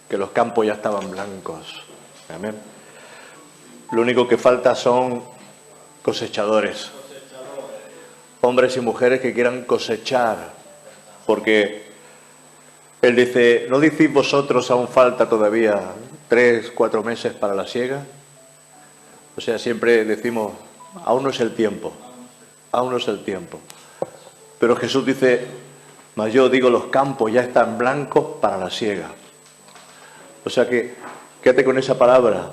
que los campos ya estaban blancos. Amén. Lo único que falta son cosechadores. Hombres y mujeres que quieran cosechar. Porque Él dice, ¿no decís vosotros aún falta todavía 3, 4 meses para la siega? O sea, siempre decimos, aún no es el tiempo. Aún no es el tiempo. Pero Jesús dice, mas yo digo, los campos ya están blancos para la siega. O sea que, quédate con esa palabra.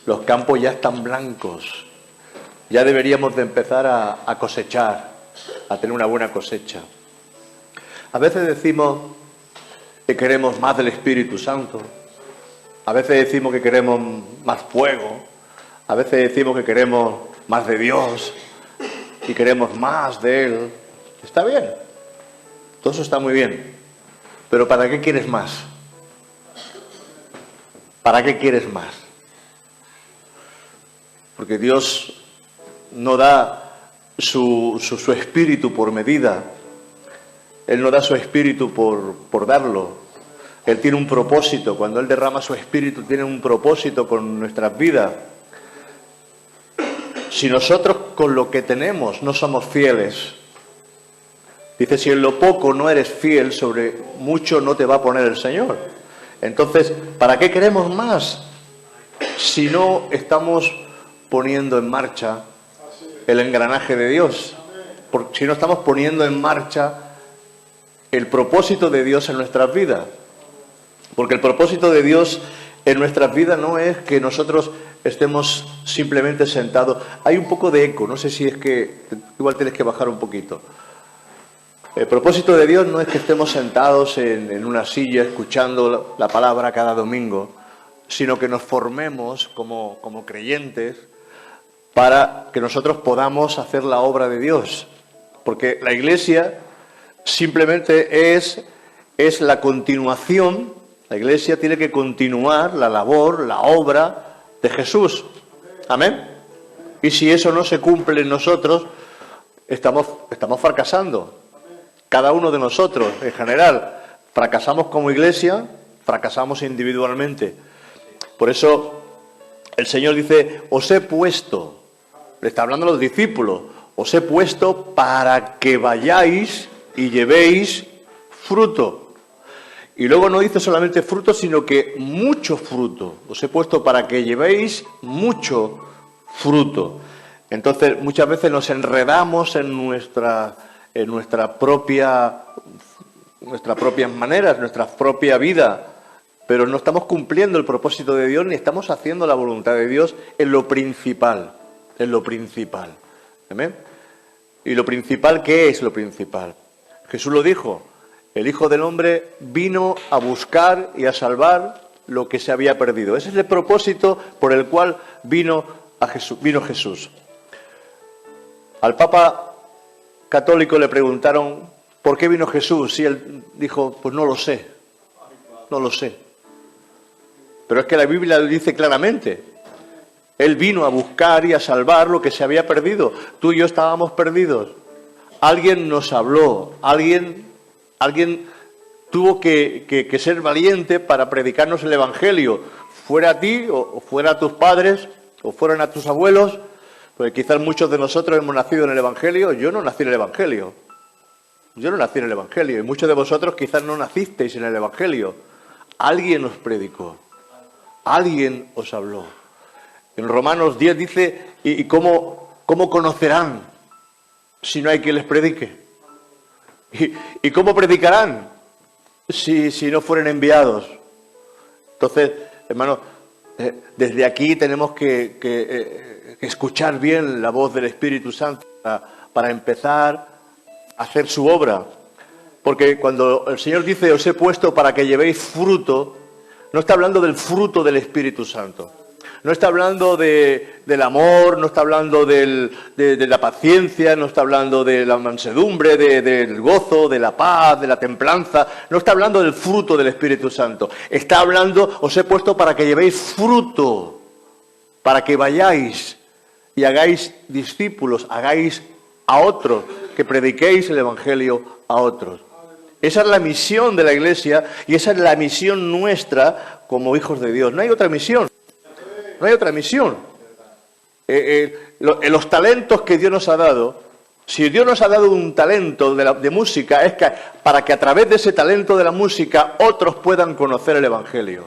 Los campos ya están blancos. Ya deberíamos de empezar a cosechar, a tener una buena cosecha. A veces decimos que queremos más del Espíritu Santo. A veces decimos que queremos más fuego. A veces decimos que queremos más de Dios y queremos más de Él. Está bien. Todo eso está muy bien. Pero ¿para qué quieres más? ¿Para qué quieres más? Porque Dios no da su espíritu por medida. Él no da su espíritu por darlo. Él tiene un propósito. Cuando Él derrama su espíritu, tiene un propósito con nuestras vidas. Si nosotros con lo que tenemos no somos fieles, dice, si en lo poco no eres fiel, sobre mucho no te va a poner el Señor. Entonces, ¿para qué queremos más? Si no estamos poniendo en marcha el engranaje de Dios. Si no estamos poniendo en marcha el propósito de Dios en nuestras vidas. Porque el propósito de Dios en nuestras vidas no es que nosotros estemos simplemente sentados. Hay un poco de eco, no sé si es que igual tienes que bajar un poquito. El propósito de Dios no es que estemos sentados en una silla escuchando la palabra cada domingo, sino que nos formemos como creyentes para que nosotros podamos hacer la obra de Dios. Porque la Iglesia simplemente es la continuación. La Iglesia tiene que continuar la labor, la obra de Jesús. Amén. Y si eso no se cumple en nosotros, estamos fracasando. Cada uno de nosotros, en general, fracasamos como Iglesia, fracasamos individualmente. Por eso el Señor dice, os he puesto, le está hablando a los discípulos, os he puesto para que vayáis y llevéis fruto. Y luego no dice solamente fruto, sino que mucho fruto. Os he puesto para que llevéis mucho fruto. Entonces, muchas veces nos enredamos en nuestras propias maneras, nuestra propia vida, pero no estamos cumpliendo el propósito de Dios ni estamos haciendo la voluntad de Dios en lo principal. ¿Amén? ¿Y lo principal qué es lo principal? Jesús lo dijo. El Hijo del Hombre vino a buscar y a salvar lo que se había perdido. Ese es el propósito por el cual vino Jesús. Al Papa católico le preguntaron ¿por qué vino Jesús? Y él dijo, pues no lo sé. Pero es que la Biblia lo dice claramente. Él vino a buscar y a salvar lo que se había perdido. Tú y yo estábamos perdidos. Alguien nos habló, alguien tuvo que ser valiente para predicarnos el Evangelio, fuera a ti o fuera a tus padres o fueran a tus abuelos, porque quizás muchos de nosotros hemos nacido en el Evangelio. Yo no nací en el Evangelio, y muchos de vosotros quizás no nacisteis en el Evangelio. Alguien os predicó, alguien os habló. En Romanos 10 dice, ¿y cómo conocerán si no hay quien les predique? ¿Y cómo predicarán si no fueren enviados? Entonces, hermanos, desde aquí tenemos que escuchar bien la voz del Espíritu Santo para empezar a hacer su obra. Porque cuando el Señor dice, os he puesto para que llevéis fruto, no está hablando del fruto del Espíritu Santo. No está hablando del amor, no está hablando de la paciencia, no está hablando de la mansedumbre, del gozo, de la paz, de la templanza. No está hablando del fruto del Espíritu Santo. Está hablando, os he puesto para que llevéis fruto, para que vayáis y hagáis discípulos, hagáis a otros, que prediquéis el Evangelio a otros. Esa es la misión de la Iglesia y esa es la misión nuestra como hijos de Dios. No hay otra misión. No hay otra misión. Los talentos que Dios nos ha dado, si Dios nos ha dado un talento de música, es que para que a través de ese talento de la música otros puedan conocer el Evangelio.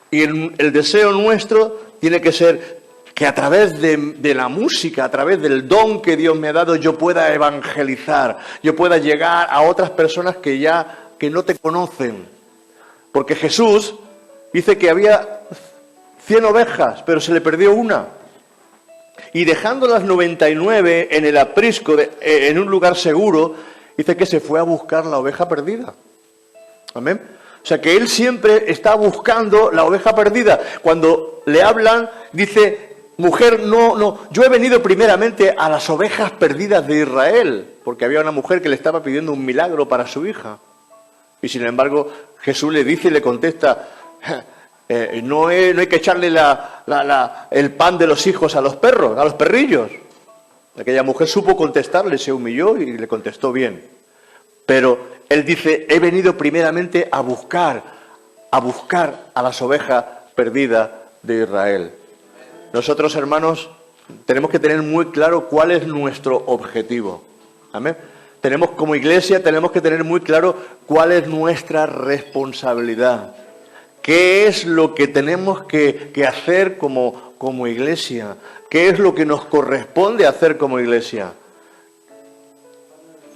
Y el deseo nuestro tiene que ser que a través de la música, a través del don que Dios me ha dado, yo pueda evangelizar, yo pueda llegar a otras personas que no te conocen. Porque Jesús dice que había 100 ovejas, pero se le perdió una. Y dejando las 99 en el aprisco, en un lugar seguro, dice que se fue a buscar la oveja perdida. Amén. O sea que él siempre está buscando la oveja perdida. Cuando le hablan, dice, mujer, no, yo he venido primeramente a las ovejas perdidas de Israel, porque había una mujer que le estaba pidiendo un milagro para su hija. Y sin embargo, Jesús le dice y le contesta, no hay que echarle el pan de los hijos a los perros, a los perrillos. Aquella mujer supo contestarle, se humilló y le contestó bien. Pero él dice, he venido primeramente a buscar a las ovejas perdidas de Israel. Nosotros, hermanos, tenemos que tener muy claro cuál es nuestro objetivo. Amén. Como iglesia, tenemos que tener muy claro cuál es nuestra responsabilidad. ¿Qué es lo que tenemos que hacer como iglesia? ¿Qué es lo que nos corresponde hacer como iglesia?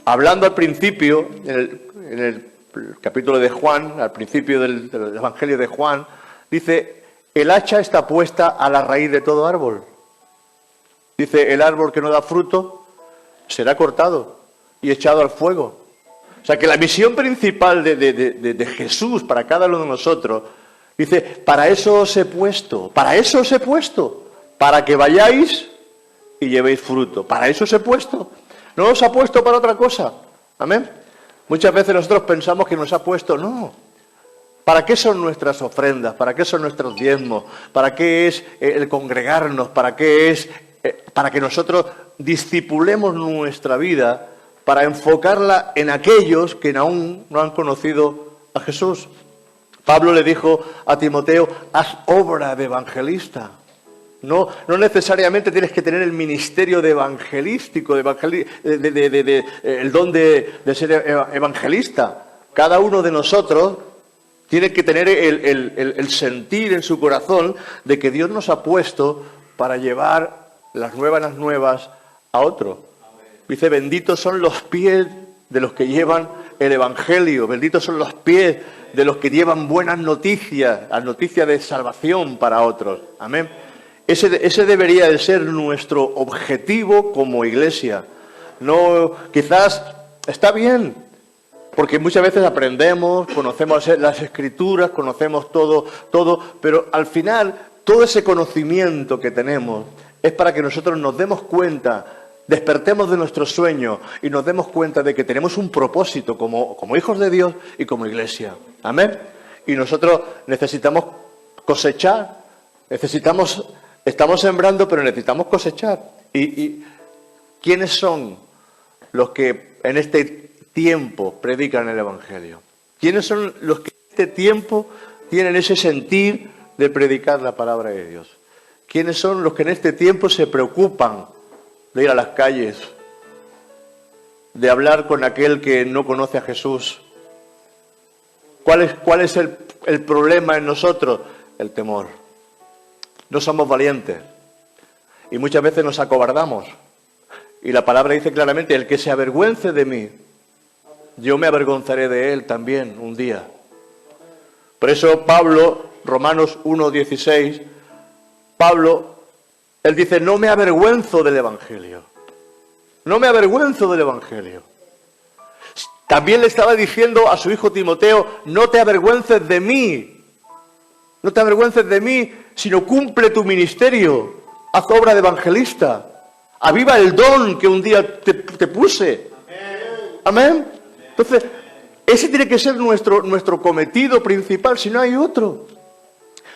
Hablando al principio, en el capítulo de Juan, al principio del Evangelio de Juan, dice, el hacha está puesta a la raíz de todo árbol. Dice, el árbol que no da fruto será cortado y echado al fuego. O sea que la misión principal de Jesús para cada uno de nosotros, dice, para eso os he puesto, para que vayáis y llevéis fruto. Para eso os he puesto. No os ha puesto para otra cosa. Amén. Muchas veces nosotros pensamos que nos ha puesto, no. ¿Para qué son nuestras ofrendas? ¿Para qué son nuestros diezmos? ¿Para qué es el congregarnos? ¿Para qué es para que nosotros discipulemos nuestra vida, para enfocarla en aquellos que aún no han conocido a Jesús? Pablo le dijo a Timoteo, haz obra de evangelista. No necesariamente tienes que tener el ministerio de evangelístico, el don de ser evangelista. Cada uno de nosotros tiene que tener el sentir en su corazón de que Dios nos ha puesto para llevar las nuevas nuevas a otro. Dice, benditos son los pies de los que llevan el evangelio, benditos son los pies de los que llevan buenas noticias, las noticias de salvación para otros. Amén. Ese debería de ser nuestro objetivo como iglesia. No, quizás está bien, porque muchas veces aprendemos, conocemos las Escrituras, conocemos todo, pero al final todo ese conocimiento que tenemos es para que nosotros nos demos cuenta, despertemos de nuestro sueño y nos demos cuenta de que tenemos un propósito como hijos de Dios y como iglesia. Amén. Y nosotros necesitamos cosechar, estamos sembrando, pero necesitamos cosechar. ¿Y quiénes son los que en este tiempo predican el Evangelio? ¿Quiénes son los que en este tiempo tienen ese sentir de predicar la palabra de Dios? ¿Quiénes son los que en este tiempo se preocupan de ir a las calles, de hablar con aquel que no conoce a Jesús? ¿Cuál es el problema en nosotros? El temor. No somos valientes y muchas veces nos acobardamos. Y la palabra dice claramente, el que se avergüence de mí, yo me avergonzaré de él también un día. Por eso Pablo, Romanos 1:16, él dice, no me avergüenzo del Evangelio. No me avergüenzo del Evangelio. También le estaba diciendo a su hijo Timoteo, no te avergüences de mí. No te avergüences de mí, sino cumple tu ministerio. Haz obra de evangelista. Aviva el don que un día te puse. Amén. Entonces, ese tiene que ser nuestro cometido principal, si no hay otro.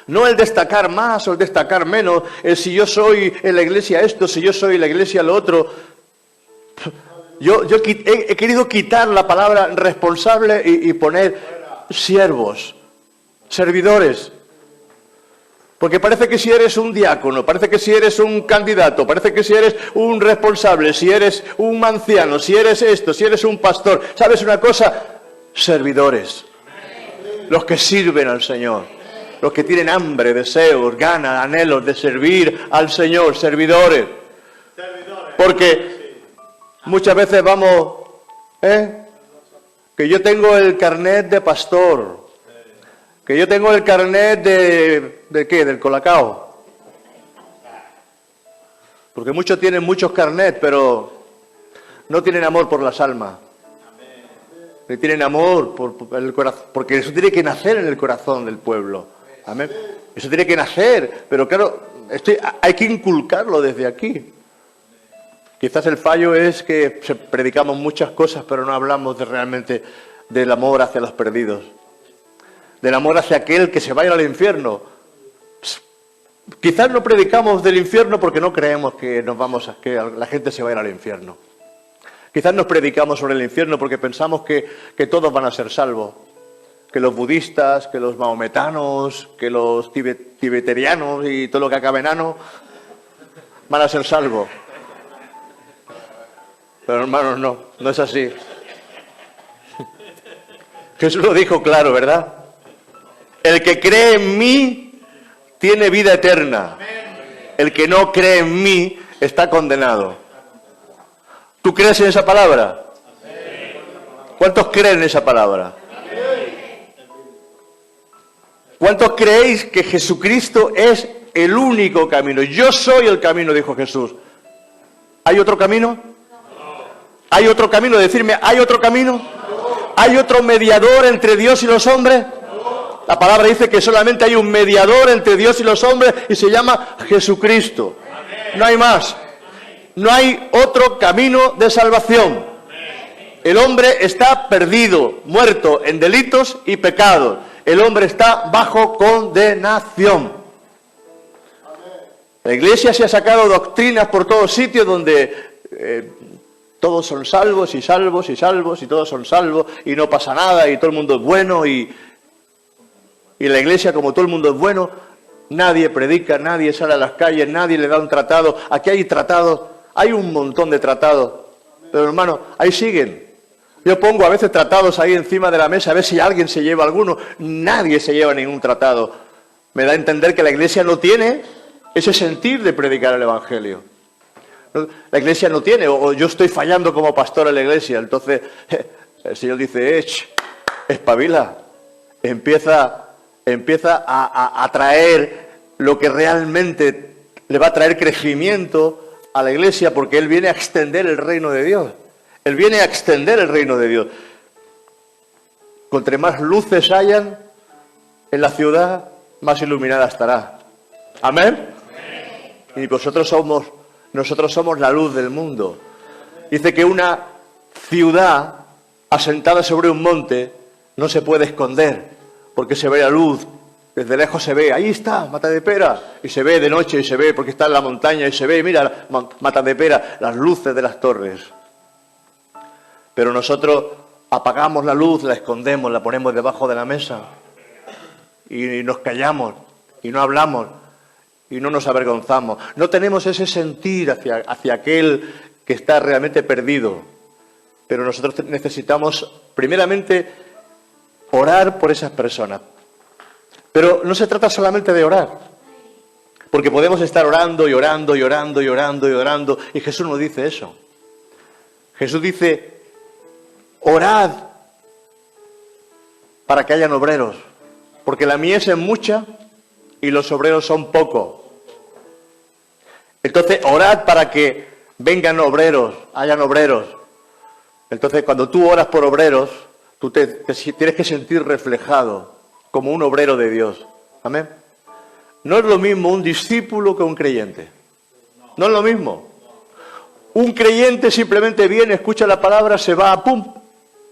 No el destacar más o el destacar menos, el si yo soy en la iglesia esto, si yo soy en la iglesia lo otro. He querido quitar la palabra responsable y poner siervos, servidores. Porque parece que si eres un diácono, parece que si eres un candidato, parece que si eres un responsable, si eres un anciano, si eres esto, si eres un pastor, ¿sabes una cosa? Servidores. Los que sirven al Señor. Los que tienen hambre, deseos, ganas, anhelos de servir al Señor. Servidores. Porque muchas veces vamos, que yo tengo el carnet de pastor. Que yo tengo el carnet ¿de qué? Del Colacao. Porque muchos tienen muchos carnets, pero no tienen amor por las almas. Ni tienen amor por el corazón, porque eso tiene que nacer en el corazón del pueblo. Amén. Eso tiene que nacer, pero claro, hay que inculcarlo desde aquí. Quizás el fallo es que predicamos muchas cosas, pero no hablamos realmente del amor hacia los perdidos. Del amor hacia aquel que se vaya al infierno. Quizás no predicamos del infierno porque no creemos que que la gente se vaya al infierno. Quizás nos predicamos sobre el infierno porque pensamos que todos van a ser salvos. Que los budistas, que los mahometanos, que los tibeterianos y todo lo que acabe en ano van a ser salvos. Pero hermanos, no es así. Jesús lo dijo claro, ¿verdad? El que cree en mí tiene vida eterna. El que no cree en mí está condenado. ¿Tú crees en esa palabra? ¿Cuántos creen en esa palabra? ¿Cuántos creéis que Jesucristo es el único camino? Yo soy el camino, dijo Jesús. ¿Hay otro camino? ¿Hay otro camino? Decirme, ¿hay otro camino? ¿Hay otro mediador entre Dios y los hombres? La palabra dice que solamente hay un mediador entre Dios y los hombres y se llama Jesucristo. No hay más. No hay otro camino de salvación. El hombre está perdido, muerto en delitos y pecados. El hombre está bajo condenación. La Iglesia se ha sacado doctrinas por todos sitios donde todos son salvos y salvos y salvos y todos son salvos y no pasa nada y todo el mundo es bueno y la Iglesia, como todo el mundo es bueno, nadie predica, nadie sale a las calles, nadie le da un tratado. Aquí hay tratados, hay un montón de tratados, pero hermano, ahí siguen. Yo pongo a veces tratados ahí encima de la mesa a ver si alguien se lleva alguno. Nadie se lleva ningún tratado. Me da a entender que la Iglesia no tiene ese sentir de predicar el Evangelio. La Iglesia no tiene, o yo estoy fallando como pastor en la Iglesia. Entonces el Señor dice, espabila, empieza a traer lo que realmente le va a traer crecimiento a la Iglesia, porque Él viene a extender el reino de Dios. Él viene a extender el reino de Dios. Contra más luces hayan en la ciudad, más iluminada estará. ¿Amén? Y nosotros somos la luz del mundo. Dice que una ciudad asentada sobre un monte no se puede esconder, porque se ve la luz, desde lejos se ve, ahí está, Matadepera, y se ve de noche y se ve, porque está en la montaña y se ve, mira, Matadepera, las luces de las torres. Pero nosotros apagamos la luz, la escondemos, la ponemos debajo de la mesa y nos callamos y no hablamos y no nos avergonzamos. No tenemos ese sentir hacia aquel que está realmente perdido. Pero nosotros necesitamos, primeramente, orar por esas personas. Pero no se trata solamente de orar, porque podemos estar orando y orando y orando y orando y orando, y Jesús no dice eso. Jesús dice, orad para que hayan obreros, porque la mies es mucha y los obreros son pocos. Entonces, orad para que vengan obreros, hayan obreros. Entonces, cuando tú oras por obreros, tú tienes que sentir reflejado como un obrero de Dios. Amén. No es lo mismo un discípulo que un creyente. No es lo mismo. Un creyente simplemente viene, escucha la palabra, se va, ¡pum!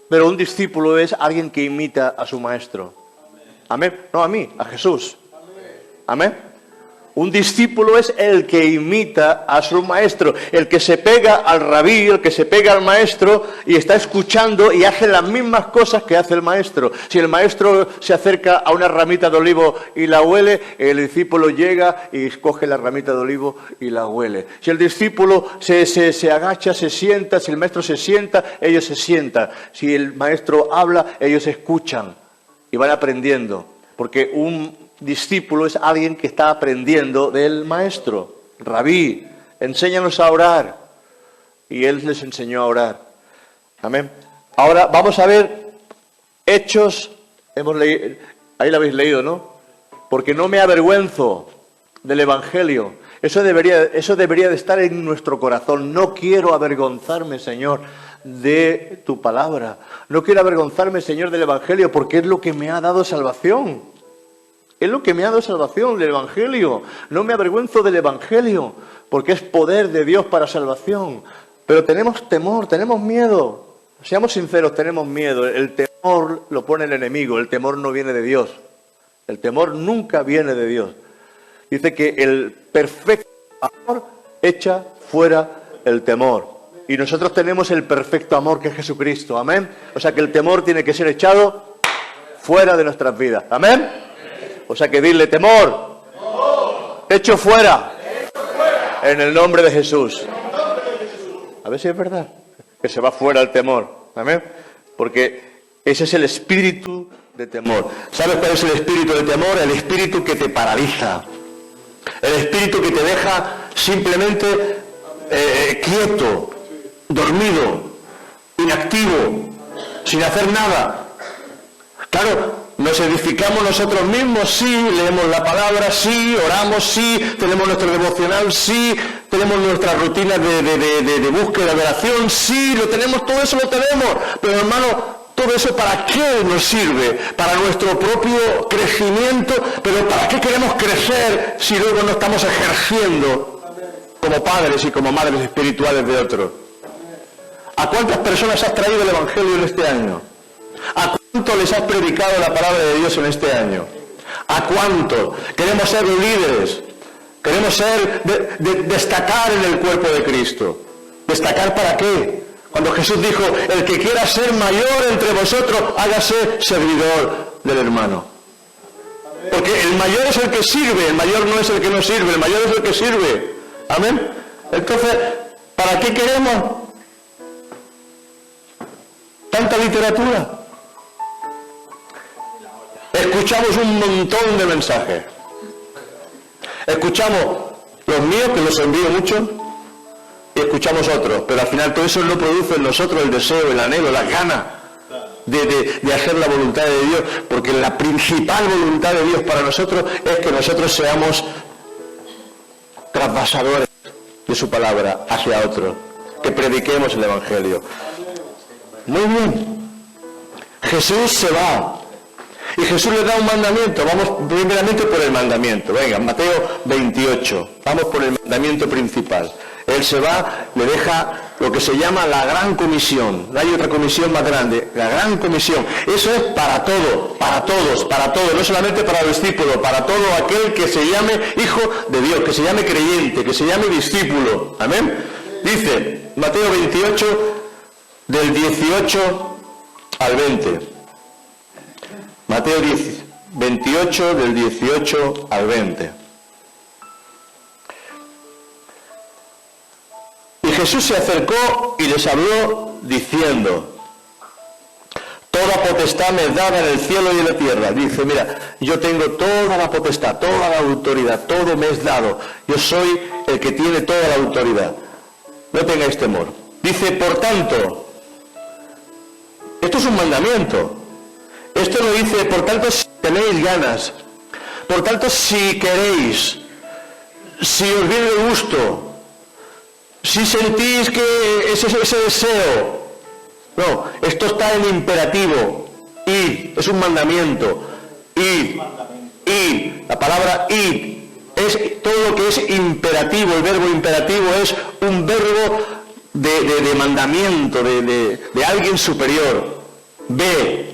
Pero un discípulo es alguien que imita a su maestro. Amén. No a mí, a Jesús. Amén. Un discípulo es el que imita a su maestro, el que se pega al rabí, el que se pega al maestro y está escuchando y hace las mismas cosas que hace el maestro. Si el maestro se acerca a una ramita de olivo y la huele, el discípulo llega y coge la ramita de olivo y la huele. Si el discípulo se agacha, se sienta, si el maestro se sienta, ellos se sientan. Si el maestro habla, ellos escuchan y van aprendiendo, porque un discípulo es alguien que está aprendiendo del maestro. Rabí, enséñanos a orar. Y él les enseñó a orar. Amén. Ahora vamos a ver Hechos. Ahí lo habéis leído, ¿no? Porque no me avergüenzo del Evangelio. Eso debería de estar en nuestro corazón. No quiero avergonzarme, Señor, de tu palabra. No quiero avergonzarme, Señor, del Evangelio, porque es lo que me ha dado salvación. Es lo que me ha dado salvación, el Evangelio. No me avergüenzo del Evangelio, porque es poder de Dios para salvación. Pero tenemos temor, tenemos miedo. Seamos sinceros, tenemos miedo. El temor lo pone el enemigo, el temor no viene de Dios. El temor nunca viene de Dios. Dice que el perfecto amor echa fuera el temor. Y nosotros tenemos el perfecto amor que es Jesucristo. Amén. O sea que el temor tiene que ser echado fuera de nuestras vidas. Amén. O sea que dile, temor, echo fuera, en el nombre de Jesús. A ver si es verdad, que se va fuera el temor. Amén. Porque ese es el espíritu de temor. ¿Sabes cuál es el espíritu de temor? El espíritu que te paraliza. El espíritu que te deja simplemente quieto, dormido, inactivo, sin hacer nada. Claro, nos edificamos nosotros mismos, sí, leemos la palabra, sí, oramos, sí, tenemos nuestro devocional, sí, tenemos nuestra rutina de búsqueda de oración, sí, lo tenemos, todo eso lo tenemos. Pero hermano, todo eso ¿para qué nos sirve? Para nuestro propio crecimiento, pero ¿para qué queremos crecer si luego no estamos ejerciendo como padres y como madres espirituales de otros? ¿A cuántas personas has traído el Evangelio en este año? ¿A cuánto les has predicado la palabra de Dios en este año? ¿A cuánto? Queremos ser líderes, queremos destacar en el cuerpo de Cristo. ¿Destacar para qué? Cuando Jesús dijo, el que quiera ser mayor entre vosotros, hágase servidor del hermano. Porque el mayor es el que sirve, el mayor no es el que no sirve, el mayor es el que sirve. Amén. Entonces, ¿para qué queremos tanta literatura? Escuchamos un montón de mensajes. Escuchamos los míos, que los envío muchos, y escuchamos otros. Pero al final todo eso no produce en nosotros el deseo, el anhelo, las ganas de hacer la voluntad de Dios. Porque la principal voluntad de Dios para nosotros es que nosotros seamos trasvasadores de su palabra hacia otros. Que prediquemos el Evangelio. Muy bien. Jesús se va. Y Jesús le da un mandamiento. Vamos primeramente por el mandamiento. Venga, Mateo 28. Vamos por el mandamiento principal. Él se va, le deja lo que se llama la gran comisión. No hay otra comisión más grande. La gran comisión. Eso es para todo, para todos, para todos. No solamente para los discípulos, para todo aquel que se llame hijo de Dios, que se llame creyente, que se llame discípulo. Amén. Dice Mateo 28, del 18 al 20. Mateo 28, del 18 al 20. Y Jesús se acercó y les habló diciendo, toda potestad me es dada en el cielo y en la tierra. Dice, mira, yo tengo toda la potestad, toda la autoridad, todo me es dado. Yo soy el que tiene toda la autoridad. No tengáis temor. Dice, por tanto, esto es un mandamiento. Esto no dice, por tanto, si tenéis ganas, por tanto, si queréis, si os viene de gusto, si sentís que ese deseo. No, esto está en imperativo. Id, es un mandamiento. Id, la palabra id, es todo lo que es imperativo. El verbo imperativo es un verbo de mandamiento, de alguien superior. Ve.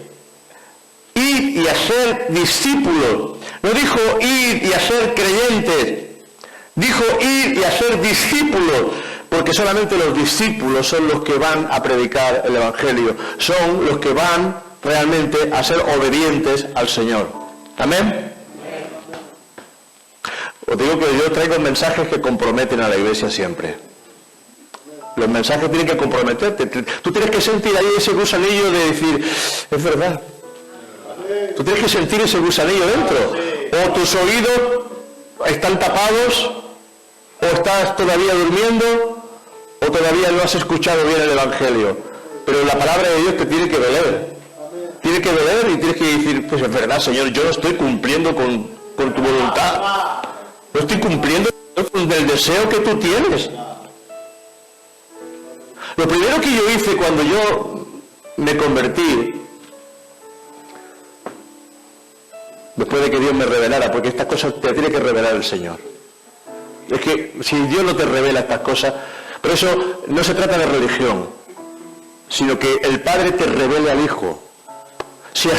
Id y hacer discípulos. No dijo id y hacer creyentes. Dijo ir y hacer discípulos, porque solamente los discípulos son los que van a predicar el Evangelio, son los que van realmente a ser obedientes al Señor. ¿Amén? Os digo que yo traigo mensajes que comprometen a la iglesia siempre. Los mensajes tienen que comprometerte. Tú tienes que sentir ahí ese gusanillo de decir, es verdad. Tú tienes que sentir ese gusanillo dentro. O tus oídos están tapados, o estás todavía durmiendo, o todavía no has escuchado bien el Evangelio. Pero la palabra de Dios te tiene que doler. Tiene que doler y tienes que decir, pues es verdad, Señor, yo no estoy cumpliendo con tu voluntad. No estoy cumpliendo con el deseo que tú tienes. Lo primero que yo hice cuando yo me convertí, después de que Dios me revelara, porque estas cosas te tiene que revelar el Señor. Es que si Dios no te revela estas cosas, por eso no se trata de religión, sino que el Padre te revele al Hijo. Si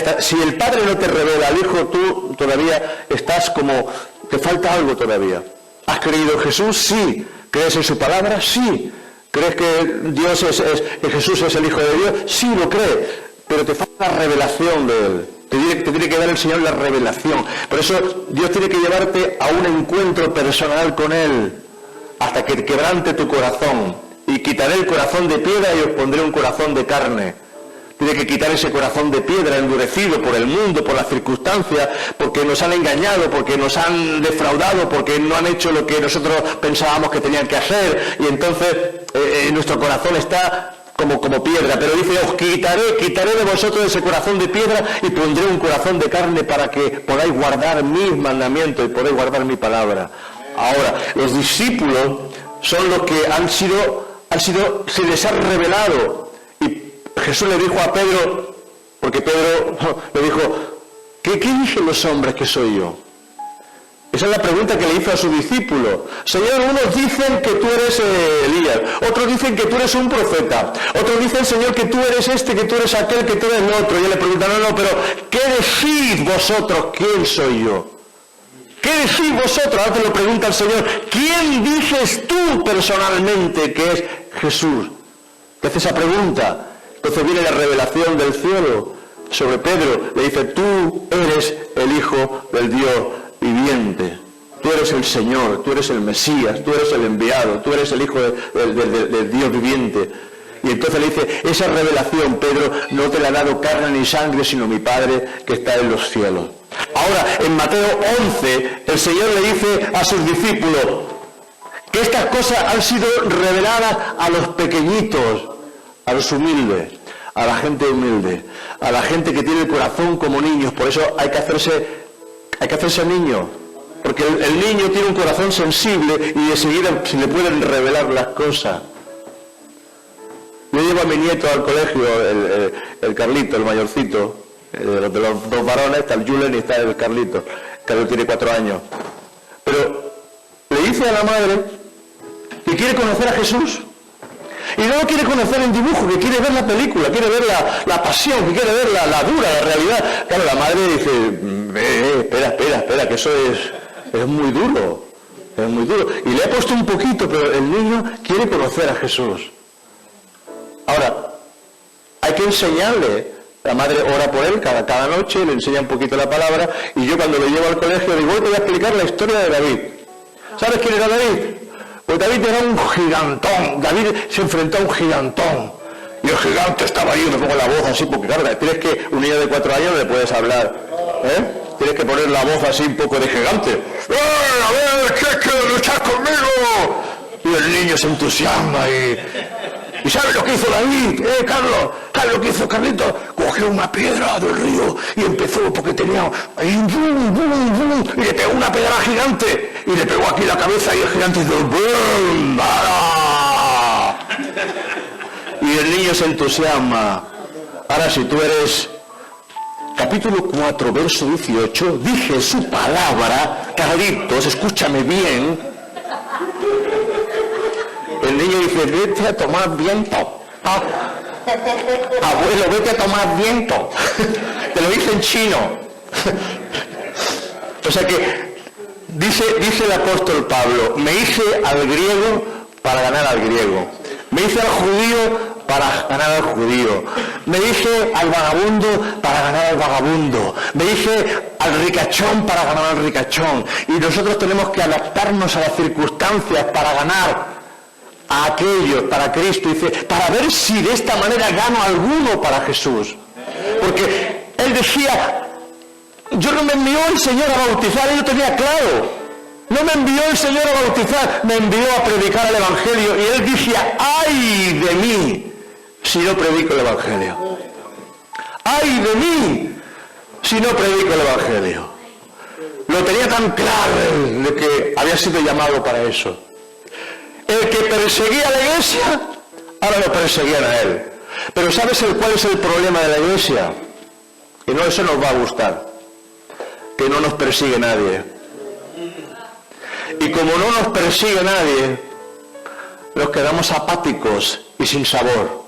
el Padre no te revela al Hijo, tú todavía estás como, te falta algo todavía. ¿Has creído en Jesús? Sí. ¿Crees en su palabra? Sí. ¿Crees que que Jesús es el Hijo de Dios? Sí, lo crees, pero te falta la revelación de Él. Te tiene que dar el Señor la revelación. Por eso Dios tiene que llevarte a un encuentro personal con Él, hasta que quebrante tu corazón. Y quitaré el corazón de piedra y os pondré un corazón de carne. Tiene que quitar ese corazón de piedra endurecido por el mundo, por las circunstancias, porque nos han engañado, porque nos han defraudado, porque no han hecho lo que nosotros pensábamos que tenían que hacer, y entonces nuestro corazón está como piedra. Pero dice, os quitaré de vosotros ese corazón de piedra y pondré un corazón de carne para que podáis guardar mis mandamientos y podáis guardar mi palabra. Ahora, los discípulos son los que se les ha revelado. Jesús le dijo a Pedro, porque Pedro le dijo, ¿qué dicen los hombres que soy yo? Esa es la pregunta que le hizo a su discípulo. Señor, unos dicen que tú eres Elías, otros dicen que tú eres un profeta, otros dicen, Señor, que tú eres este, que tú eres aquel, que tú eres el otro. Y él le pregunta, no, pero ¿qué decís vosotros? ¿Quién soy yo? ¿Qué decís vosotros? Ahora te lo pregunta el Señor. ¿Quién dices tú personalmente que es Jesús? Te hace esa pregunta. Entonces viene la revelación del cielo sobre Pedro. Le dice, tú eres el Hijo del Dios viviente. Tú eres el Señor, tú eres el Mesías, tú eres el enviado, tú eres el Hijo del Dios viviente. Y entonces le dice, esa revelación, Pedro, no te la ha dado carne ni sangre, sino mi Padre que está en los cielos. Ahora, en Mateo 11, el Señor le dice a sus discípulos que estas cosas han sido reveladas a los pequeñitos, a los humildes, a la gente humilde, a la gente que tiene el corazón como niños. Por eso hay que hacerse niño, porque el niño tiene un corazón sensible y enseguida se le pueden revelar las cosas. Yo llevo a mi nieto al colegio, el Carlito, el mayorcito, de los dos varones, está el Julen y está el Carlito. Carlito tiene 4 años. Pero le dice a la madre que quiere conocer a Jesús. Y no lo quiere conocer en dibujo, que quiere ver la película, quiere ver la pasión, que quiere ver la dura, la realidad. Claro, la madre dice, espera, que eso es muy duro, es muy duro. Y le ha puesto un poquito, pero el niño quiere conocer a Jesús. Ahora, hay que enseñarle. La madre ora por él cada noche, le enseña un poquito la palabra, y yo cuando lo llevo al colegio digo, voy a explicar la historia de David. ¿Sabes quién era David? Pues David era un gigantón. David se enfrentó a un gigantón. Y el gigante estaba ahí, me pongo la voz así, porque claro, tienes que, un niño de 4 años no le puedes hablar. Tienes que poner la voz así un poco de gigante. A ver, ¿qué quieres luchar conmigo? Y el niño se entusiasma ¿Y sabes lo que hizo David? Carlos, ¿sabes lo que hizo Carlito? Cogió una piedra del río y empezó, porque tenía ahí, y le pegó una piedra gigante, y le pegó aquí la cabeza, y el gigante hizo ¡bum! ¡Para! Y el niño se entusiasma. Ahora, si tú eres, capítulo 4, verso 18, dije su palabra, Carlitos, escúchame bien. El niño dice, vete a tomar viento. Abuelo, vete a tomar viento. Te lo dice en chino. O sea que Dice el apóstol Pablo, me hice al griego para ganar al griego. Me hice al judío para ganar al judío. Me hice al vagabundo para ganar al vagabundo. Me hice al ricachón para ganar al ricachón. Y nosotros tenemos que adaptarnos a las circunstancias para ganar a aquellos, para Cristo. Dice, para ver si de esta manera gano a alguno para Jesús. Porque él decía, yo no me envió el Señor a bautizar, él lo tenía claro. No me envió el Señor a bautizar, me envió a predicar el Evangelio. Y él decía, ¡ay de mí si no predico el Evangelio! ¡Ay de mí si no predico el Evangelio! Lo tenía tan claro él, de que había sido llamado para eso. El que perseguía a la iglesia, ahora lo perseguían a él. Pero ¿sabes cuál es el problema de la iglesia? Que no, eso nos va a gustar. Que no nos persigue nadie. Y como no nos persigue nadie, nos quedamos apáticos y sin sabor.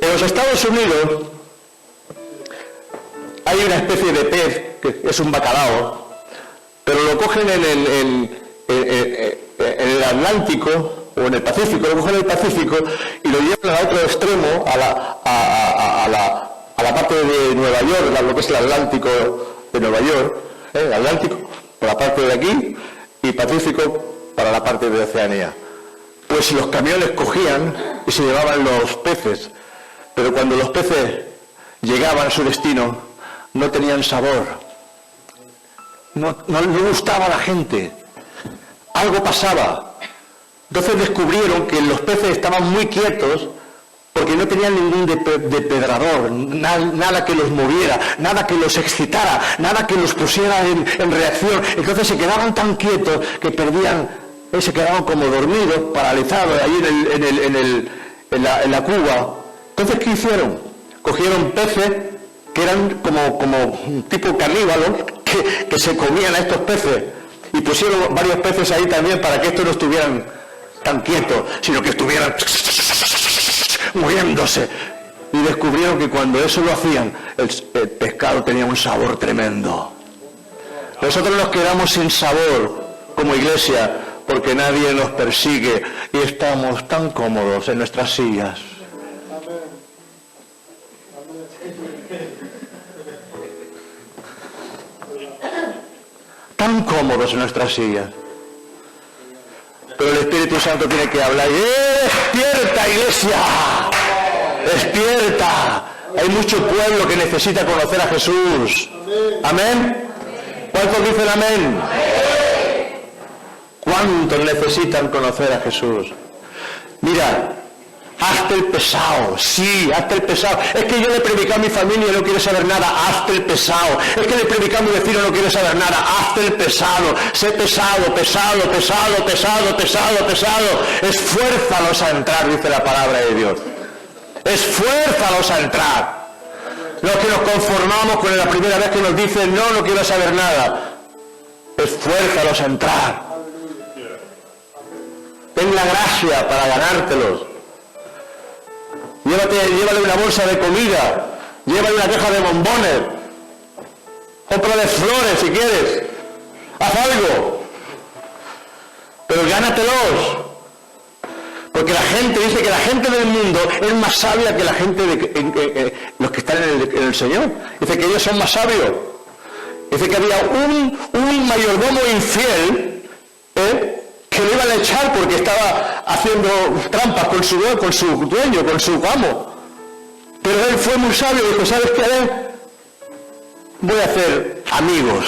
En los Estados Unidos hay una especie de pez, que es un bacalao, pero lo cogen en el Atlántico o en el Pacífico, lo cogen en el Pacífico y lo llevan al otro extremo, a la parte de Nueva York, lo que es el Atlántico de Nueva York, el Atlántico por la parte de aquí y Pacífico para la parte de Oceanía. Pues los camiones cogían y se llevaban los peces, pero cuando los peces llegaban a su destino no tenían sabor, no gustaba a la gente, algo pasaba. Entonces descubrieron que los peces estaban muy quietos porque no tenían ningún depredador, nada que los moviera, nada que los excitara, nada que los pusiera en reacción. Entonces se quedaban tan quietos que perdían, se quedaban como dormidos, paralizados ahí en la cuba. Entonces, ¿qué hicieron? Cogieron peces que eran como un tipo caníbalos que se comían a estos peces y pusieron varios peces ahí también para que estos no estuvieran tan quietos, sino que estuvieran moviéndose, y descubrieron que cuando eso lo hacían el pescado tenía un sabor tremendo. Nosotros nos quedamos sin sabor como iglesia porque nadie nos persigue y estamos tan cómodos en nuestras sillas. Tan cómodos en nuestras sillas. Pero el Espíritu Santo tiene que hablar. ¡Despierta, iglesia! ¡Despierta! Hay mucho pueblo que necesita conocer a Jesús. ¿Amén? ¿Cuántos dicen amén? ¿Cuántos necesitan conocer a Jesús? Mira, hazte el pesado, sí, hazte el pesado. Es que yo le prediqué a mi familia y no quiere saber nada, hazte el pesado. Es que le prediqué a mi vecino y no quiere saber nada, hazte el pesado. Sé pesado, pesado, pesado, pesado, pesado, pesado. Esfuérzalos a entrar, dice la palabra de Dios. Esfuérzalos a entrar. No es que nos conformamos con la primera vez que nos dicen, no quiero saber nada. Esfuérzalos a entrar. Ten la gracia para ganártelos. Llévale una bolsa de comida, llévale una caja de bombones, cómprale flores si quieres, haz algo, pero gánatelos, porque la gente dice que la gente del mundo es más sabia que la gente los que están en el Señor. Dice que ellos son más sabios. Dice que había un mayordomo infiel, que lo iban a echar porque estaba haciendo trampas con su dueño, con su amo. Pero él fue muy sabio y dijo, ¿sabes qué haré? Voy a hacer amigos.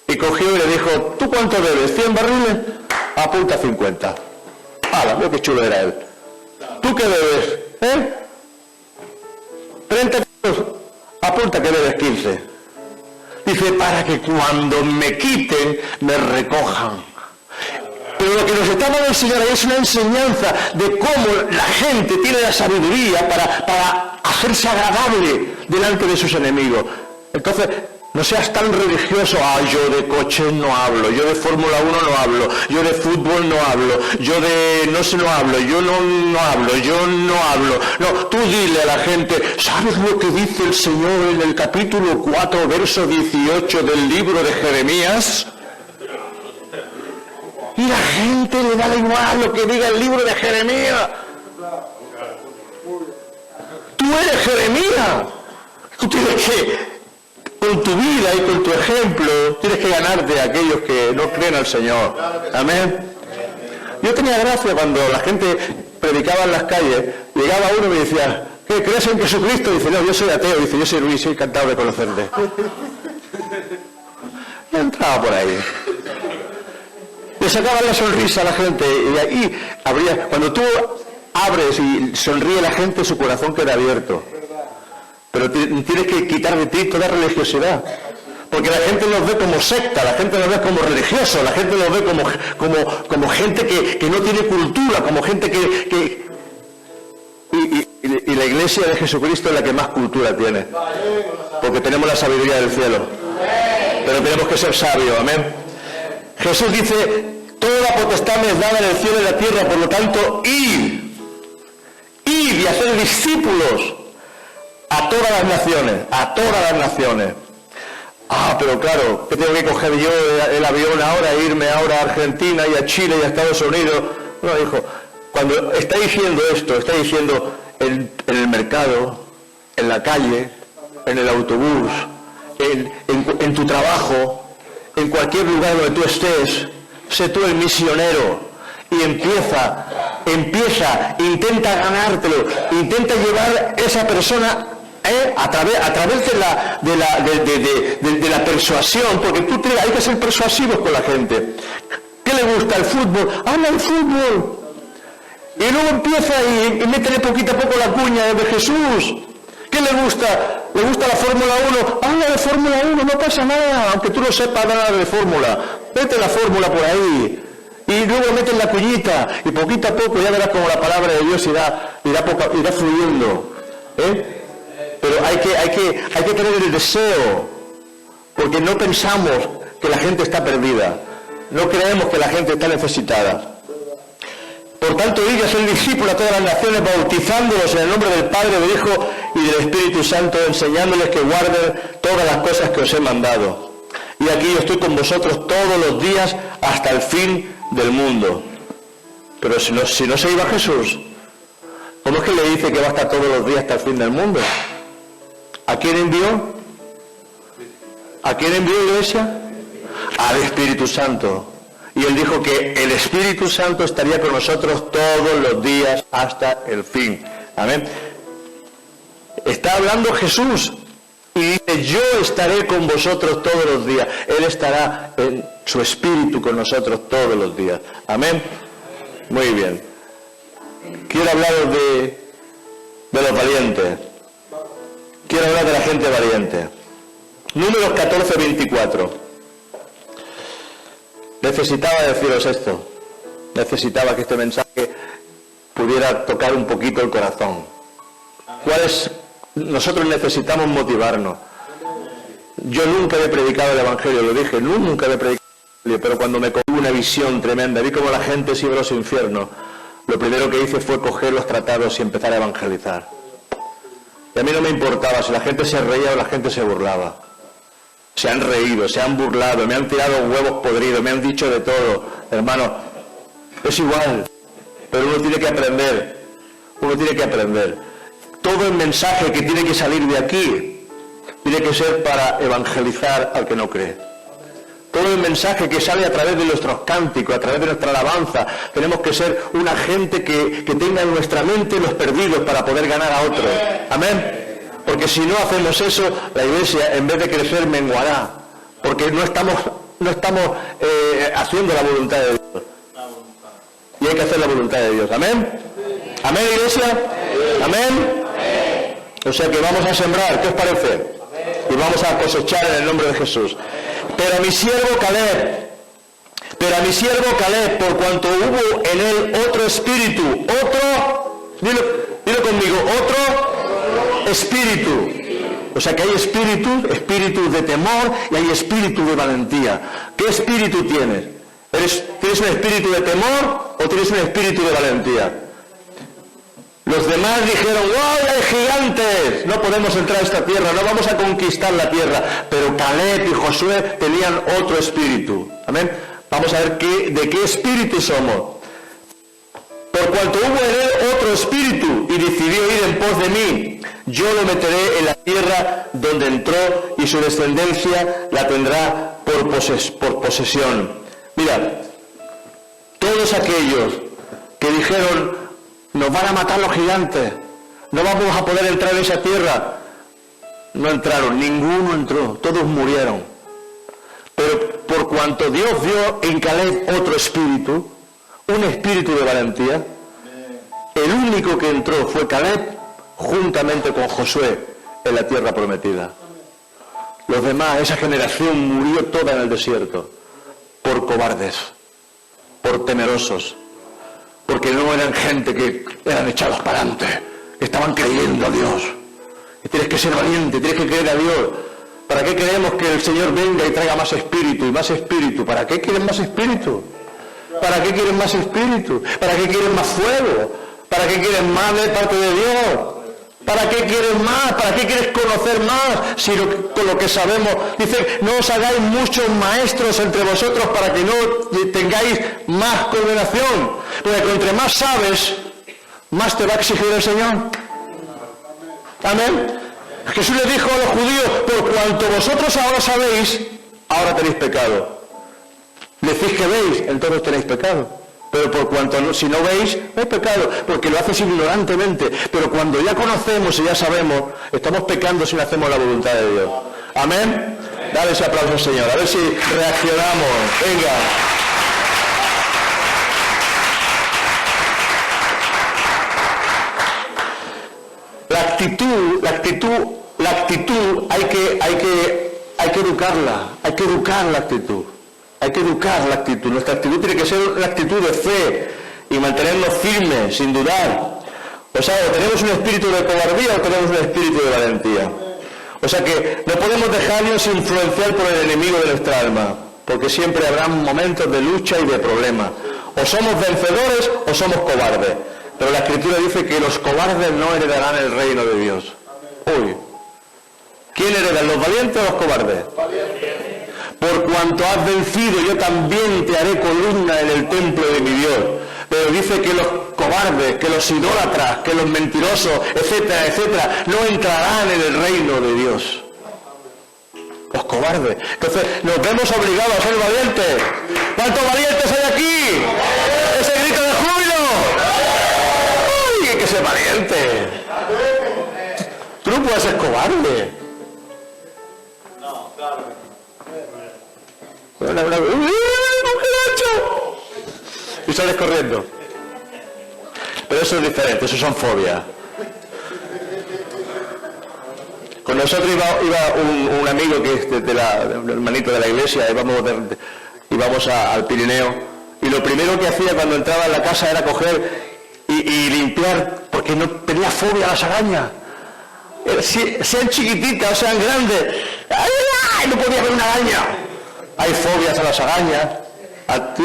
Y cogió y le dijo, ¿tú cuánto debes? ¿100 barriles? Apunta 50. ¡Hala! Mira qué chulo era él. ¿Tú qué debes? 30 kilos. Apunta que debes 15. Dice, para que cuando me quiten, me recojan. Pero lo que nos está dando el Señor es una enseñanza de cómo la gente tiene la sabiduría para hacerse agradable delante de sus enemigos. Entonces, No seas tan religioso. Yo de coches no hablo, yo de Fórmula 1 no hablo, yo de fútbol no hablo, yo de no sé no hablo, yo no hablo, yo no hablo. No, tú dile a la gente, ¿sabes lo que dice el Señor en el capítulo 4, verso 18 del libro de Jeremías? Y la gente le da igual lo que diga el libro de Jeremías. Tú eres Jeremías. Tú tienes que, con tu vida y con tu ejemplo, tienes que ganarte a aquellos que no creen al Señor. Amén. Yo tenía gracia cuando la gente predicaba en las calles, llegaba uno y me decía, ¿qué crees en Jesucristo? Dice, no, yo soy ateo. Dice, yo soy Luis, soy encantado de conocerte. Y entraba por ahí. Le sacaban la sonrisa a la gente y de ahí habría, cuando tú abres y sonríe la gente, su corazón queda abierto. Pero tienes que quitar de ti toda religiosidad. Porque la gente nos ve como secta, la gente nos ve como religiosos, la gente nos ve como gente que no tiene cultura, como gente que y la iglesia de Jesucristo es la que más cultura tiene. Porque tenemos la sabiduría del cielo. Pero tenemos que ser sabios, amén. Jesús dice, toda potestad me es dada en el cielo y en la tierra, por lo tanto, id y hacer discípulos a todas las naciones. Pero claro, ¿qué tengo que coger yo el avión ahora e irme ahora a Argentina y a Chile y a Estados Unidos? No, hijo, cuando está diciendo esto, está diciendo en el mercado, en la calle, en el autobús, en tu trabajo, en cualquier lugar donde tú estés, sé tú el misionero y empieza, intenta ganártelo, intenta llevar esa persona a través de la persuasión, porque hay que ser persuasivos con la gente. ¿Qué le gusta? El fútbol. Habla del fútbol. Y luego empieza y métele poquito a poco la cuña de Jesús. ¿Qué le gusta? ¿Le gusta la Fórmula 1? Habla de Fórmula 1, no pasa nada, aunque tú no sepas nada de Fórmula. Mete la Fórmula por ahí. Y luego metes la cuñita. Y poquito a poco ya verás como la palabra de Dios irá fluyendo. Pero hay que tener el deseo. Porque no pensamos que la gente está perdida. No creemos que la gente está necesitada. Por tanto, id y haced discípulos a todas las naciones, bautizándolos en el nombre del Padre, del Hijo y del Espíritu Santo, enseñándoles que guarden todas las cosas que os he mandado. Y aquí yo estoy con vosotros todos los días hasta el fin del mundo. Pero si no se iba Jesús, ¿cómo es que le dice que va a estar todos los días hasta el fin del mundo? ¿A quién envió? ¿A quién envió, iglesia? Al Espíritu Santo. Y él dijo que el Espíritu Santo estaría con nosotros todos los días hasta el fin. Amén. Está hablando Jesús y dice, yo estaré con vosotros todos los días. Él estará en su Espíritu con nosotros todos los días. Amén. Muy bien. Quiero hablaros de los valientes. Quiero hablar de la gente valiente. Números 14, 24. Necesitaba deciros esto. Necesitaba que este mensaje pudiera tocar un poquito el corazón. Nosotros necesitamos motivarnos. Yo nunca he predicado el Evangelio, lo dije, nunca he predicado el Evangelio, pero cuando me cogí una visión tremenda, vi cómo la gente se iba a los infiernos, lo primero que hice fue coger los tratados y empezar a evangelizar. Y a mí no me importaba si la gente se reía o la gente se burlaba. Se han reído, se han burlado, me han tirado huevos podridos, me han dicho de todo. Hermano, es igual, pero uno tiene que aprender. Todo el mensaje que tiene que salir de aquí tiene que ser para evangelizar al que no cree. Todo el mensaje que sale a través de nuestros cánticos, a través de nuestra alabanza, tenemos que ser una gente que tenga en nuestra mente los perdidos para poder ganar a otros. Amén. Porque si no hacemos eso, la iglesia en vez de crecer menguará. Porque no estamos haciendo la voluntad de Dios. Y hay que hacer la voluntad de Dios. Amén. Amén, iglesia. Amén. O sea que vamos a sembrar, ¿qué os parece? Y vamos a cosechar en el nombre de Jesús. Pero a mi siervo Caleb, por cuanto hubo en él otro espíritu, dilo conmigo, otro espíritu. O sea que hay espíritu de temor y hay espíritu de valentía. ¿Qué espíritu tienes? ¿Tienes un espíritu de temor o tienes un espíritu de valentía? Los demás dijeron, ¡wow, hay gigantes! No podemos entrar a esta tierra, no vamos a conquistar la tierra. Pero Caleb y Josué tenían otro espíritu. Amén. Vamos a ver de qué espíritu somos. Por cuanto hubo en él otro espíritu y decidió ir en pos de mí, yo lo meteré en la tierra donde entró y su descendencia la tendrá por posesión. Mira, todos aquellos que dijeron, nos van a matar los gigantes, no vamos a poder entrar en esa tierra, no entraron, ninguno entró, todos murieron. Pero por cuanto Dios dio en Caleb otro espíritu, un espíritu de valentía, el único que entró fue Caleb juntamente con Josué en la tierra prometida. Los demás, esa generación murió toda en el desierto por cobardes, por temerosos, porque no eran gente que eran echados para adelante, que estaban creyendo a Dios. Y tienes que ser valiente, tienes que creer a Dios. ¿Para qué queremos que el Señor venga y traiga más espíritu y más espíritu? ¿Para qué quieren más espíritu? ¿Para qué quieren más espíritu? ¿Para qué quieren más fuego? ¿Para qué quieren más de parte de Dios? ¿Para qué quieres más? ¿Para qué quieres conocer más? Si con lo que sabemos, dice, no os hagáis muchos maestros entre vosotros para que no tengáis más condenación. Porque entre más sabes, más te va a exigir el Señor. Amén. Jesús le dijo a los judíos, por cuanto vosotros ahora sabéis, ahora tenéis pecado. Decís que veis, entonces tenéis pecado. Pero por cuanto si no veis, no hay pecado, porque lo haces ignorantemente. Pero cuando ya conocemos y ya sabemos, estamos pecando si no hacemos la voluntad de Dios. Amén. Dale ese aplauso al Señor, a ver si reaccionamos. Venga. La actitud hay que educarla, hay que educar la actitud. Hay que educar la actitud. Nuestra actitud tiene que ser una actitud de fe y mantenernos firmes, sin dudar. O sea, o tenemos un espíritu de cobardía o tenemos un espíritu de valentía. O sea que no podemos dejarnos influenciar por el enemigo de nuestra alma, porque siempre habrá momentos de lucha y de problemas. O somos vencedores o somos cobardes. Pero la Escritura dice que los cobardes no heredarán el reino de Dios. Uy. ¿Quién hereda, los valientes o los cobardes? Por cuanto has vencido, yo también te haré columna en el templo de mi Dios. Pero dice que los cobardes, que los idólatras, que los mentirosos, etcétera, etcétera, no entrarán en el reino de Dios. Los cobardes. Entonces, nos vemos obligados a ser valientes. ¿Cuántos valientes hay aquí? ¡Ese grito de júbilo! ¡Uy, hay que ser valiente! Tú no puedes ser cobarde. No, claro. Y sales corriendo. Pero eso es diferente, eso son fobias. Con nosotros iba un amigo que es un hermanito de la iglesia, íbamos al Pirineo, y lo primero que hacía cuando entraba en la casa era coger y limpiar, porque no tenía fobia a las arañas. Sean chiquititas o sean grandes, ¡ay! No podía ver una araña. Hay fobias a las arañas. ¿A ti?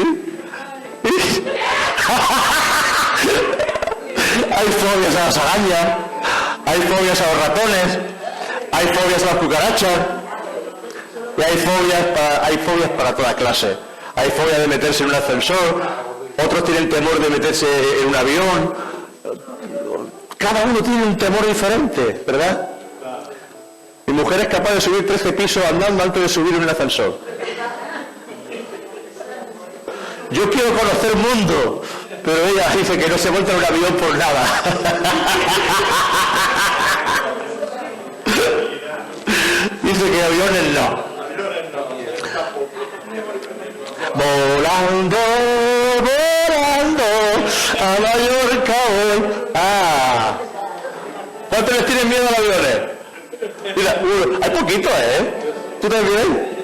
Hay fobias a las arañas. Hay fobias a los ratones. Hay fobias a las cucarachas. Y hay fobias para toda clase. Hay fobia de meterse en un ascensor. Otros tienen temor de meterse en un avión. Cada uno tiene un temor diferente, ¿verdad? Mi mujer es capaz de subir 13 pisos andando antes de subir en un ascensor. Yo quiero conocer el mundo, pero ella dice que no se monta en un avión por nada. Dice que aviones no. Volando, volando, a Mallorca hoy. ¿Cuántos les tienen miedo a los aviones? Mira, hay poquito, ¿eh? ¿Tú también?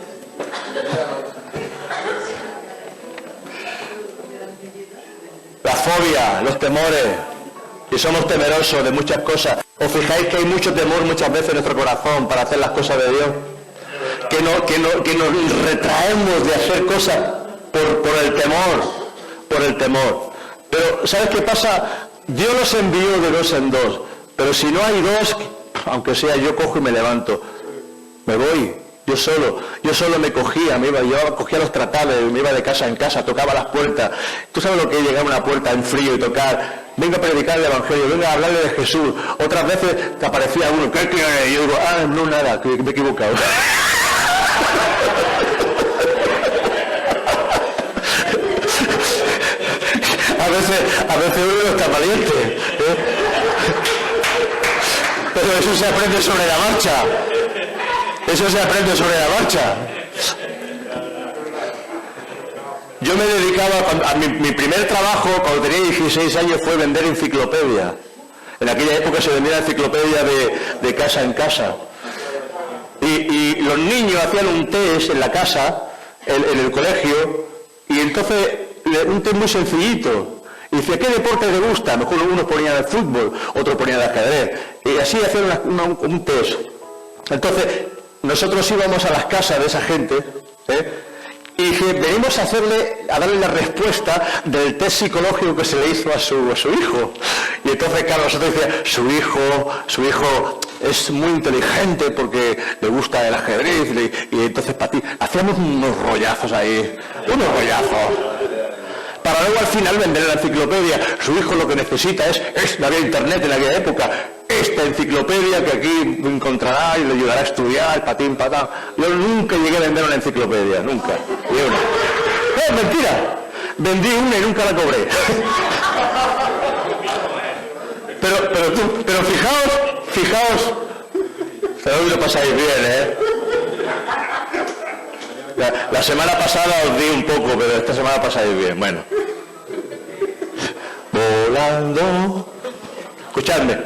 La fobia, los temores, y somos temerosos de muchas cosas. ¿Os fijáis que hay mucho temor muchas veces en nuestro corazón para hacer las cosas de Dios? Que nos retraemos de hacer cosas por el temor. Pero ¿sabes qué pasa? Dios los envió de 2 en 2, pero si no hay 2, aunque sea yo cojo y me levanto, me voy, yo solo me cogía, yo cogía los tratales, me iba de casa en casa, tocaba las puertas. ¿Tú sabes lo que es llegar a una puerta en frío y tocar? Venga a predicar el Evangelio, venga a hablarle de Jesús. Otras veces te aparecía uno, ¿qué quiere? Y yo digo, no, nada, que me he equivocado. A veces uno está valiente, ¿eh? Pero eso se aprende sobre la marcha. Yo me dedicaba, a mi primer trabajo cuando tenía 16 años fue vender enciclopedias. En aquella época se vendía enciclopedia de casa en casa. Y los niños hacían un test en la casa, en el colegio, y entonces un test muy sencillito. Y decía, ¿qué deporte te gusta? Mejor unos ponían el fútbol, otros ponían el ajedrez. Y así hacían un test. Entonces, nosotros íbamos a las casas de esa gente, y dije, venimos a darle la respuesta del test psicológico que se le hizo a su hijo. Y entonces, claro, nosotros decíamos, su hijo es muy inteligente porque le gusta el ajedrez, y entonces para ti, hacíamos unos rollazos ahí, para luego al final vender la enciclopedia. Su hijo lo que necesita no había internet en aquella época, esta enciclopedia que aquí encontrará y le ayudará a estudiar, patín, patán. Yo nunca llegué a vender una enciclopedia, nunca. Ni una. Mentira, vendí una y nunca la cobré. Pero fijaos, hoy lo pasáis bien, La semana pasada os di un poco, pero esta semana pasáis bien. Bueno. Volando. Escuchadme.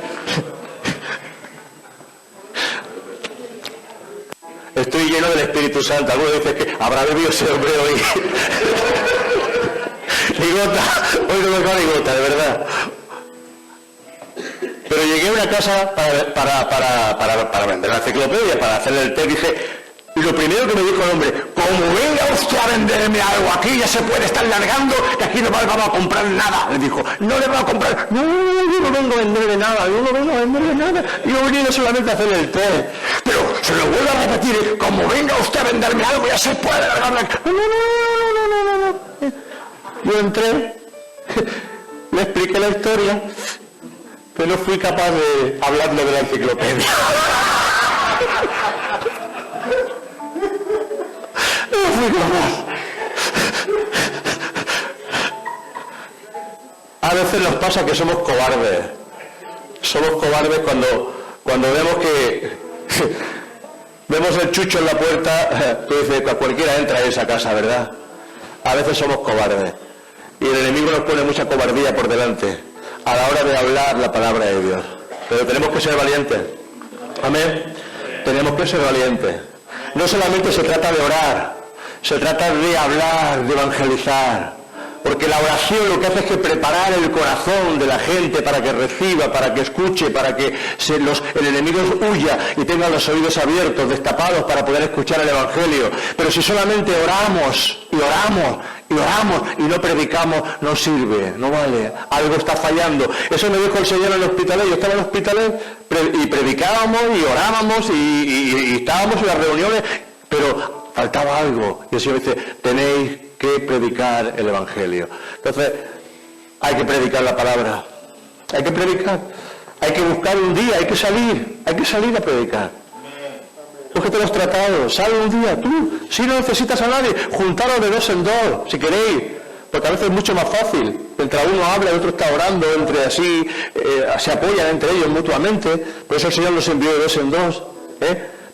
Estoy lleno del Espíritu Santo. Algunos dicen que habrá bebido ese hombre hoy. Ligota. Hoy no me va ligota, de verdad. Pero llegué a una casa para vender la enciclopedia, para hacerle el té, dije... Y lo primero que me dijo el hombre, como venga usted a venderme algo aquí, ya se puede estar largando, que aquí no vamos a comprar nada. Le dijo, no le vamos a comprar, no, yo no vengo a venderle nada, yo he venido solamente a hacerle el té. Pero se lo vuelvo a repetir, como venga usted a venderme algo, ya se puede largar. No. Yo entré, le expliqué la historia, pero no fui capaz de hablarle de la enciclopedia. A veces nos pasa que somos cobardes. Somos cobardes cuando vemos que vemos el chucho en la puerta. Tú dices, cualquiera entra en esa casa, ¿verdad? A veces somos cobardes. Y el enemigo nos pone mucha cobardía por delante a la hora de hablar la palabra de Dios. Pero tenemos que ser valientes. Amén. Tenemos que ser valientes. No solamente se trata de orar, se trata de hablar, de evangelizar, porque la oración lo que hace es que preparar el corazón de la gente para que reciba, para que escuche, para que el enemigo huya y tenga los oídos abiertos, destapados para poder escuchar el Evangelio. Pero si solamente oramos y no predicamos, no sirve, no vale, algo está fallando. Eso me dijo el Señor en el Hospitalet. Yo estaba en el Hospitalet y predicábamos y orábamos y estábamos en las reuniones, pero faltaba algo. Y el Señor dice, tenéis que predicar el Evangelio. Entonces, hay que predicar la palabra. Hay que predicar. Hay que buscar un día, hay que salir a predicar. Cógete los tratados, sal un día tú. Si no necesitas a nadie, juntaros de 2 en 2, si queréis. Porque a veces es mucho más fácil. Mientras uno habla, el otro está orando, entre así, se apoyan entre ellos mutuamente. Por eso el Señor los envió de 2 en 2.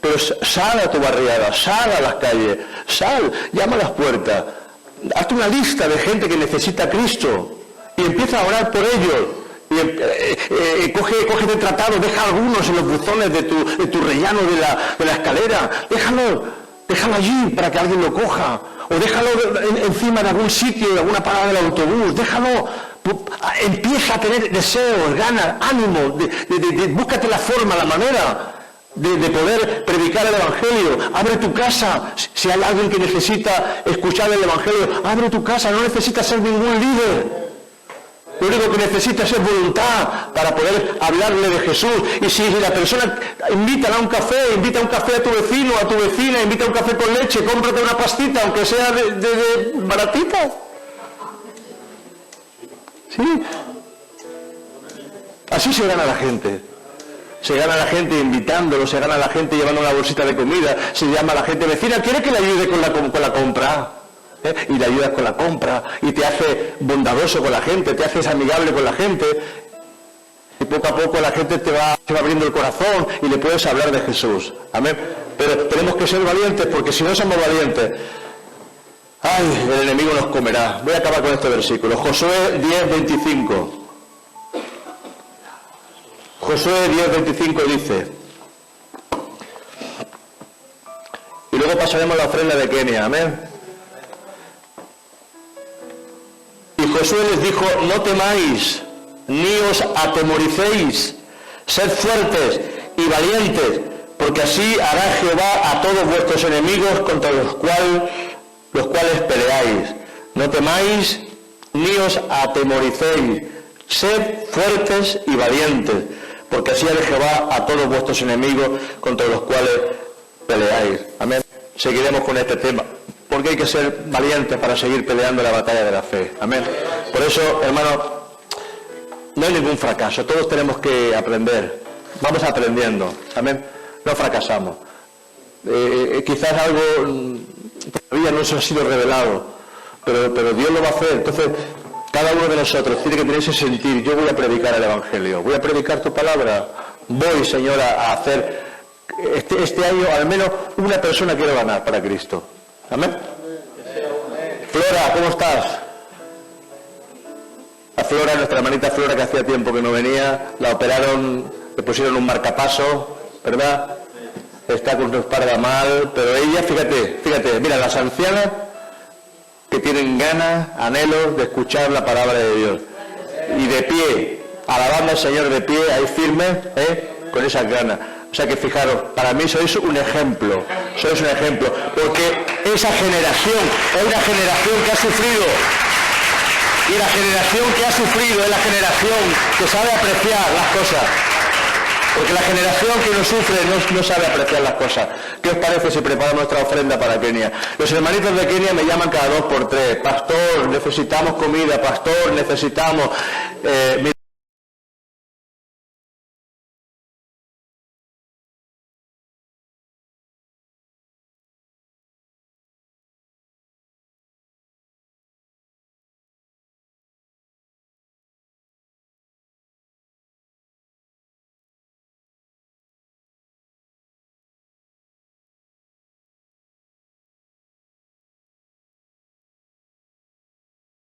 Pero sal a tu barriada, sal a las calles, sal, llama a las puertas. Hazte una lista de gente que necesita a Cristo y empieza a orar por ellos. Cógete tratado, deja algunos en los buzones de tu rellano de la escalera, déjalo allí para que alguien lo coja, o déjalo encima de algún sitio, de alguna parada del autobús, déjalo empieza a tener deseos, ganas, ánimo, búscate la forma, la manera de poder predicar el Evangelio. Abre tu casa. Si hay alguien que necesita escuchar el Evangelio, abre tu casa. No necesitas ser ningún líder. Lo único que necesitas es voluntad para poder hablarle de Jesús. Y si la persona invita a un café a tu vecino, a tu vecina, invita a un café con leche, cómprate una pastita, aunque sea de baratita. ¿Sí? Así se gana la gente. Se gana la gente invitándolo, se gana la gente llevando una bolsita de comida, se llama a la gente, vecina, ¿quiere que le ayude con la compra? Y le ayudas con la compra, y te hace bondadoso con la gente, te haces amigable con la gente, y poco a poco la gente te va abriendo el corazón y le puedes hablar de Jesús. Amén. Pero tenemos que ser valientes, porque si no somos valientes, ¡ay! El enemigo nos comerá. Voy a acabar con este versículo. Josué 10:25. Josué 10:25 dice, y luego pasaremos la ofrenda de Kenia. Amén. Y Josué les dijo, no temáis, ni os atemoricéis, sed fuertes y valientes, porque así hará Jehová a todos vuestros enemigos contra los cuales peleáis. No temáis, ni os atemoricéis, sed fuertes y valientes, porque así hará Jehová a todos vuestros enemigos contra los cuales peleáis. Amén. Seguiremos con este tema, porque hay que ser valientes para seguir peleando la batalla de la fe. Amén. Por eso, hermano, no hay ningún fracaso. Todos tenemos que aprender. Vamos aprendiendo. Amén. No fracasamos. Quizás algo todavía no se ha sido revelado, pero Dios lo va a hacer. Entonces, cada uno de nosotros tiene que tener ese sentir. Yo voy a predicar el Evangelio. Voy a predicar tu palabra. Voy, Señor, a hacer este año al menos una persona quiero ganar para Cristo. Amén. Flora, ¿cómo estás? A Flora, nuestra hermanita Flora, que hacía tiempo que no venía, la operaron, le pusieron un marcapaso, ¿verdad? Está con su espalda mal, pero ella, fíjate, mira, las ancianas que tienen ganas, anhelos de escuchar la palabra de Dios. Y de pie, alabando al Señor de pie, ahí firme, con esas ganas. O sea que fijaros, para mí sois un ejemplo, porque esa generación es una generación que ha sufrido, y la generación que ha sufrido es la generación que sabe apreciar las cosas, porque la generación que no sufre no sabe apreciar las cosas. ¿Qué os parece si preparamos nuestra ofrenda para Kenia? Los hermanitos de Kenia me llaman cada 2 por 3, pastor, necesitamos comida, pastor, necesitamos...